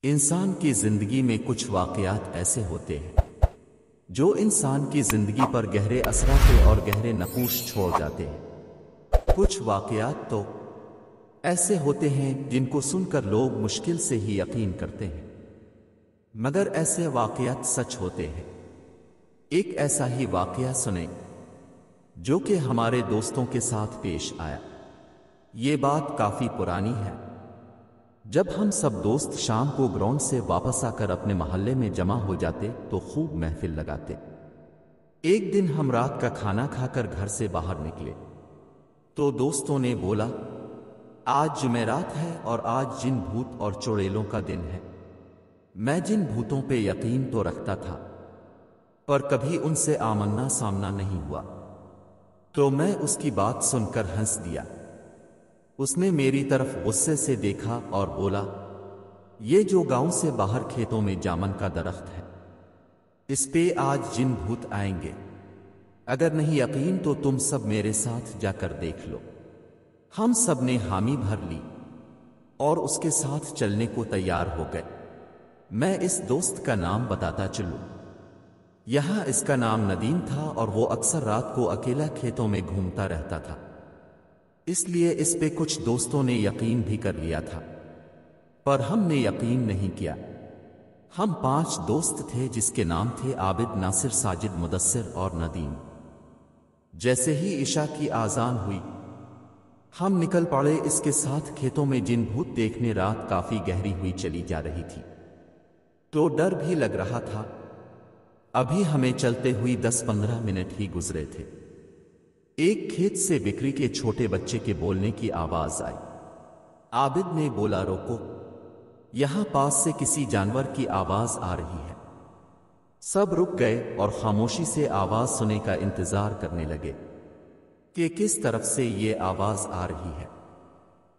انسان کی زندگی میں کچھ واقعات ایسے ہوتے ہیں جو انسان کی زندگی پر گہرے اثرات اور گہرے نقوش چھوڑ جاتے ہیں۔ کچھ واقعات تو ایسے ہوتے ہیں جن کو سن کر لوگ مشکل سے ہی یقین کرتے ہیں، مگر ایسے واقعات سچ ہوتے ہیں۔ ایک ایسا ہی واقعہ سنیں جو کہ ہمارے دوستوں کے ساتھ پیش آیا۔ یہ بات کافی پرانی ہے۔ جب ہم سب دوست شام کو گراؤنڈ سے واپس آ کر اپنے محلے میں جمع ہو جاتے تو خوب محفل لگاتے۔ ایک دن ہم رات کا کھانا کھا کر گھر سے باہر نکلے تو دوستوں نے بولا، آج جمعرات ہے اور آج جن بھوت اور چڑیلوں کا دن ہے۔ میں جن بھوتوں پہ یقین تو رکھتا تھا پر کبھی ان سے آمنا سامنا نہیں ہوا، تو میں اس کی بات سن کر ہنس دیا۔ اس نے میری طرف غصے سے دیکھا اور بولا، یہ جو گاؤں سے باہر کھیتوں میں جامن کا درخت ہے، اس پہ آج جن بھوت آئیں گے۔ اگر نہیں یقین تو تم سب میرے ساتھ جا کر دیکھ لو۔ ہم سب نے حامی بھر لی اور اس کے ساتھ چلنے کو تیار ہو گئے۔ میں اس دوست کا نام بتاتا چلوں۔ یہاں اس کا نام ندیم تھا اور وہ اکثر رات کو اکیلا کھیتوں میں گھومتا رہتا تھا، اس لیے اس پہ کچھ دوستوں نے یقین بھی کر لیا تھا، پر ہم نے یقین نہیں کیا۔ ہم 5 دوست تھے جس کے نام تھے عابد، ناصر، ساجد، مدثر اور ندیم۔ جیسے ہی عشاء کی آذان ہوئی ہم نکل پڑے اس کے ساتھ کھیتوں میں جن بھوت دیکھنے۔ رات کافی گہری ہوئی چلی جا رہی تھی تو ڈر بھی لگ رہا تھا۔ ابھی ہمیں چلتے ہوئی 10-15 منٹ ہی گزرے تھے، ایک کھیت سے بکری کے چھوٹے بچے کے بولنے کی آواز آئی۔ عابد نے بولا، روکو، یہاں پاس سے کسی جانور کی آواز آ رہی ہے۔ سب رک گئے اور خاموشی سے آواز سننے کا انتظار کرنے لگے کہ کس طرف سے یہ آواز آ رہی ہے۔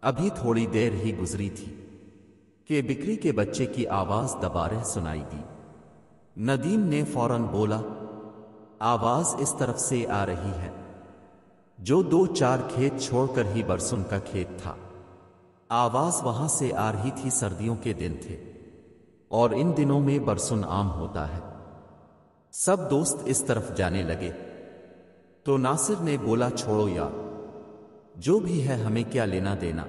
ابھی تھوڑی دیر ہی گزری تھی کہ بکری کے بچے کی آواز دوبارہ سنائی دی۔ ندیم نے فوراً بولا، آواز اس طرف سے آ رہی ہے، جو 2-4 کھیت چھوڑ کر ہی برسن کا کھیت تھا۔ آواز وہاں سے آ رہی تھی۔ سردیوں کے دن تھے اور ان دنوں میں برسن عام ہوتا ہے۔ سب دوست اس طرف جانے لگے تو ناصر نے بولا، چھوڑو یار، جو بھی ہے ہمیں کیا لینا دینا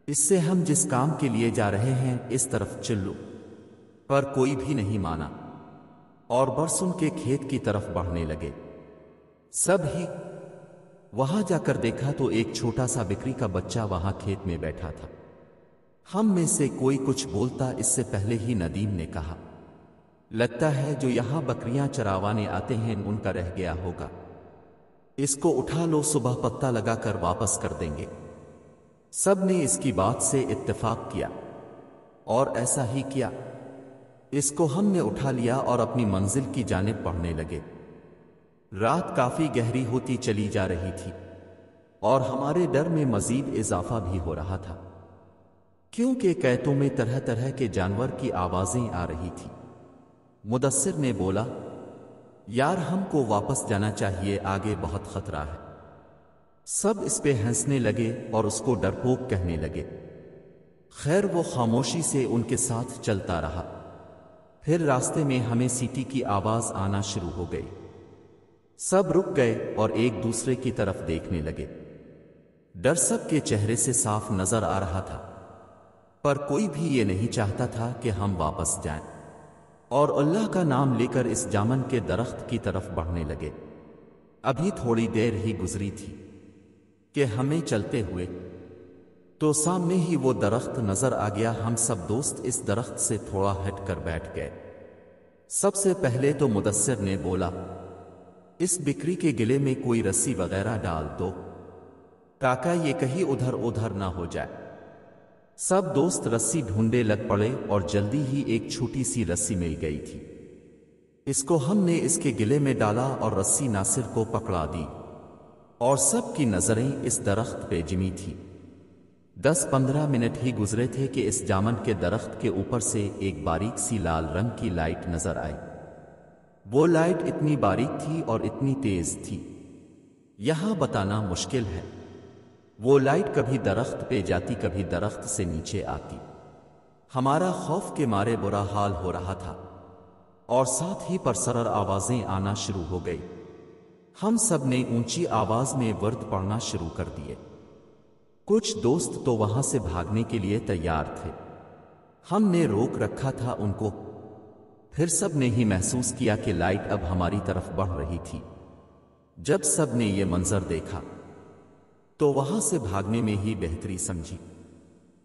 اس سے، ہم جس کام کے لیے جا رہے ہیں اس طرف چلو۔ پر کوئی بھی نہیں مانا اور برسن کے کھیت کی طرف بڑھنے لگے۔ سب ہی وہاں جا کر دیکھا تو ایک چھوٹا سا بکری کا بچہ وہاں کھیت میں بیٹھا تھا۔ ہم میں سے کوئی کچھ بولتا اس سے پہلے ہی ندیم نے کہا، لگتا ہے جو یہاں بکریاں چراوانے آتے ہیں ان کا رہ گیا ہوگا، اس کو اٹھا لو، صبح پتہ لگا کر واپس کر دیں گے۔ سب نے اس کی بات سے اتفاق کیا اور ایسا ہی کیا۔ اس کو ہم نے اٹھا لیا اور اپنی منزل کی جانب بڑھنے لگے۔ رات کافی گہری ہوتی چلی جا رہی تھی اور ہمارے ڈر میں مزید اضافہ بھی ہو رہا تھا، کیونکہ کھیتوں میں طرح طرح کے جانور کی آوازیں آ رہی تھی۔ مدثر نے بولا، یار ہم کو واپس جانا چاہیے، آگے بہت خطرہ ہے۔ سب اس پہ ہنسنے لگے اور اس کو ڈرپوک کہنے لگے۔ خیر وہ خاموشی سے ان کے ساتھ چلتا رہا۔ پھر راستے میں ہمیں سیٹی کی آواز آنا شروع ہو گئی۔ سب رک گئے اور ایک دوسرے کی طرف دیکھنے لگے۔ ڈر سب کے چہرے سے صاف نظر آ رہا تھا، پر کوئی بھی یہ نہیں چاہتا تھا کہ ہم واپس جائیں اور اللہ کا نام لے کر اس جامن کے درخت کی طرف بڑھنے لگے۔ ابھی تھوڑی دیر ہی گزری تھی کہ ہمیں چلتے ہوئے تو سامنے ہی وہ درخت نظر آ گیا۔ ہم سب دوست اس درخت سے تھوڑا ہٹ کر بیٹھ گئے۔ سب سے پہلے تو مدثر نے بولا، اس بکری کے گلے میں کوئی رسی وغیرہ ڈال دو تاکہ یہ کہیں ادھر ادھر نہ ہو جائے۔ سب دوست رسی ڈھونڈے لگ پڑے اور جلدی ہی ایک چھوٹی سی رسی مل گئی تھی۔ اس کو ہم نے اس کے گلے میں ڈالا اور رسی ناصر کو پکڑا دی اور سب کی نظریں اس درخت پہ جمی تھی۔ 10-15 منٹ ہی گزرے تھے کہ اس جامن کے درخت کے اوپر سے ایک باریک سی لال رنگ کی لائٹ نظر آئی۔ وہ لائٹ اتنی باریک تھی اور اتنی تیز تھی، یہاں بتانا مشکل ہے۔ وہ لائٹ کبھی درخت پہ جاتی، کبھی درخت سے نیچے آتی۔ ہمارا خوف کے مارے برا حال ہو رہا تھا، اور ساتھ ہی پرسرر آوازیں آنا شروع ہو گئی۔ ہم سب نے اونچی آواز میں ورد پڑھنا شروع کر دیے۔ کچھ دوست تو وہاں سے بھاگنے کے لیے تیار تھے، ہم نے روک رکھا تھا ان کو۔ پھر سب نے ہی محسوس کیا کہ لائٹ اب ہماری طرف بڑھ رہی تھی۔ جب سب نے یہ منظر دیکھا تو وہاں سے بھاگنے میں ہی بہتری سمجھی،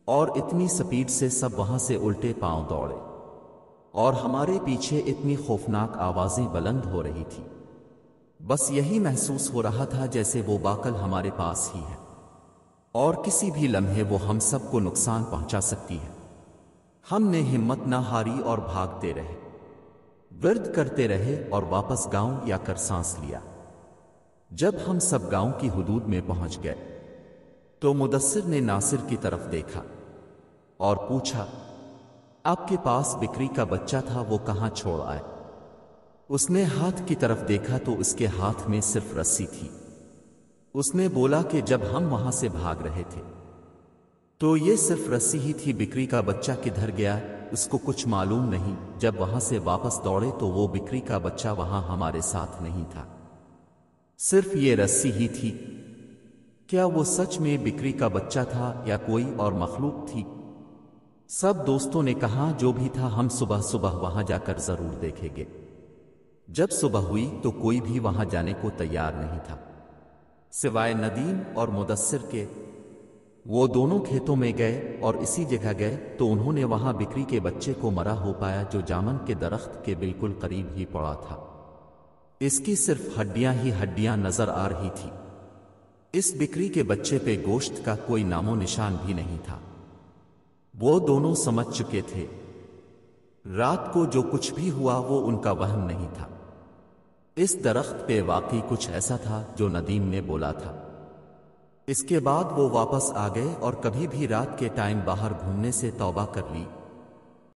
اور اتنی سپیڈ سے سب وہاں سے الٹے پاؤں دوڑے، اور ہمارے پیچھے اتنی خوفناک آوازیں بلند ہو رہی تھی۔ بس یہی محسوس ہو رہا تھا جیسے وہ باکل ہمارے پاس ہی ہے، اور کسی بھی لمحے وہ ہم سب کو نقصان پہنچا سکتی ہے۔ ہم نے ہمت نہ ہاری اور بھاگتے رہے، ورد کرتے رہے اور واپس گاؤں یا کر سانس لیا۔ جب ہم سب گاؤں کی حدود میں پہنچ گئے تو مدثر نے ناصر کی طرف دیکھا اور پوچھا، آپ کے پاس بکری کا بچہ تھا، وہ کہاں چھوڑ آئے؟ اس نے ہاتھ کی طرف دیکھا تو اس کے ہاتھ میں صرف رسی تھی۔ اس نے بولا کہ جب ہم وہاں سے بھاگ رہے تھے تو یہ صرف رسی ہی تھی، بکری کا بچہ کدھر گیا اس کو کچھ معلوم نہیں۔ جب وہاں سے واپس دوڑے تو وہ بکری کا بچہ وہاں ہمارے ساتھ نہیں تھا، صرف یہ رسی ہی تھی۔ کیا وہ سچ میں بکری کا بچہ تھا یا کوئی اور مخلوق تھی؟ سب دوستوں نے کہا جو بھی تھا ہم صبح صبح وہاں جا کر ضرور دیکھیں گے۔ جب صبح ہوئی تو کوئی بھی وہاں جانے کو تیار نہیں تھا سوائے ندیم اور مدثر کے۔ وہ دونوں کھیتوں میں گئے اور اسی جگہ گئے تو انہوں نے وہاں بکری کے بچے کو مرا ہو پایا جو جامن کے درخت کے بالکل قریب ہی پڑا تھا۔ اس کی صرف ہڈیاں ہی ہڈیاں نظر آ رہی تھی، اس بکری کے بچے پہ گوشت کا کوئی نام و نشان بھی نہیں تھا۔ وہ دونوں سمجھ چکے تھے رات کو جو کچھ بھی ہوا وہ ان کا وہم نہیں تھا، اس درخت پہ واقعی کچھ ایسا تھا جو ندیم نے بولا تھا۔ اس کے بعد وہ واپس آ گئے اور کبھی بھی رات کے ٹائم باہر گھومنے سے توبہ کر لی۔